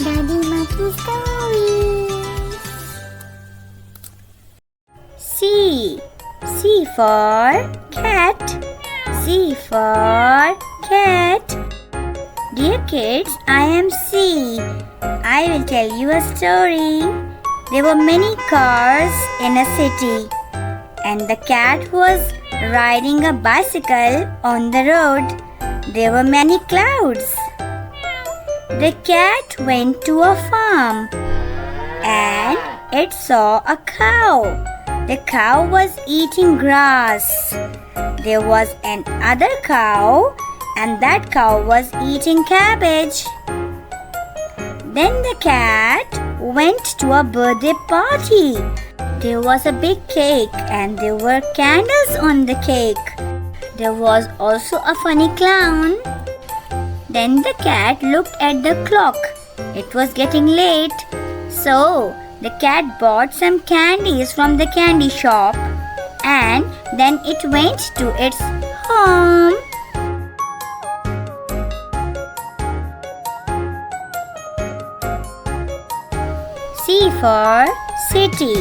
Daddy Monkey Stories. C. C for cat. C for cat. Dear kids, I am C. I will tell you a story. There were many cars in a city, and the cat was riding a bicycle on the road. There were many clouds. The cat went to a farm and it saw a cow. The cow was eating grass. There was another cow, and that cow was eating cabbage. Then the cat went to a birthday party. There was a big cake and there were candles on the cake. There was also a funny clown. Then the cat looked at the clock. It was getting late. So the cat bought some candies from the candy shop and then it went to its home. C for city.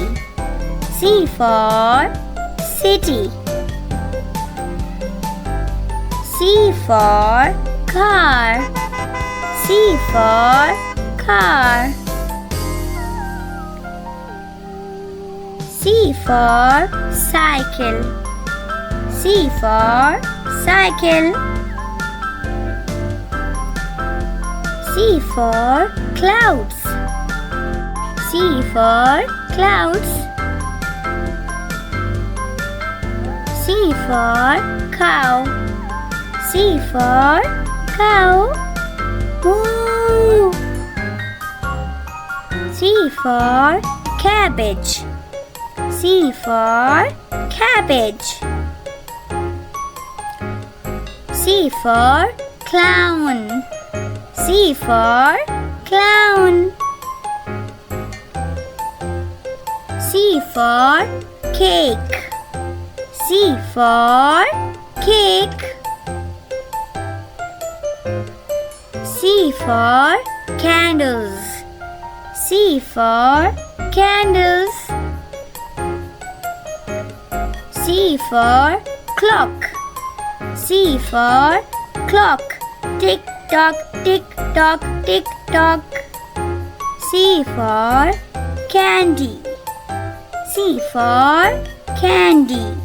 C for city. C for car. C for car. C for cycle. C for cycle. C for clouds. C for clouds. C for cow. C for cow. Moo. C for cabbage. C for cabbage. C for clown. C for clown. C for cake. C for cake. C for candles. C for candles. C for clock. C for clock. Tick tock, tick tock, tick tock. C for candy. C for candy.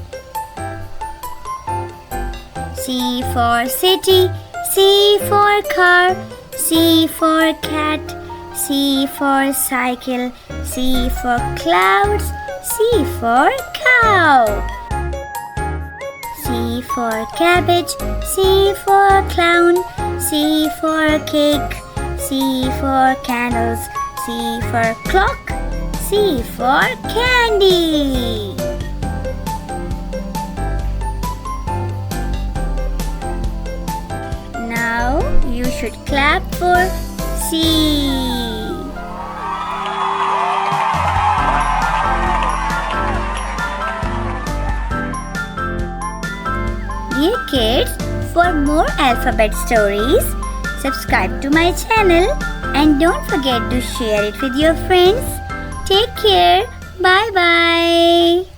C for city. C for car. C for cat. C for cycle. C for clouds. C for cow. C for cabbage. C for clown. C for cake. C for candles. C for clock. C for candy. Now you should clap for C. Dear kids, for more alphabet stories, subscribe to my channel and don't forget to share it with your friends. Take care. Bye bye.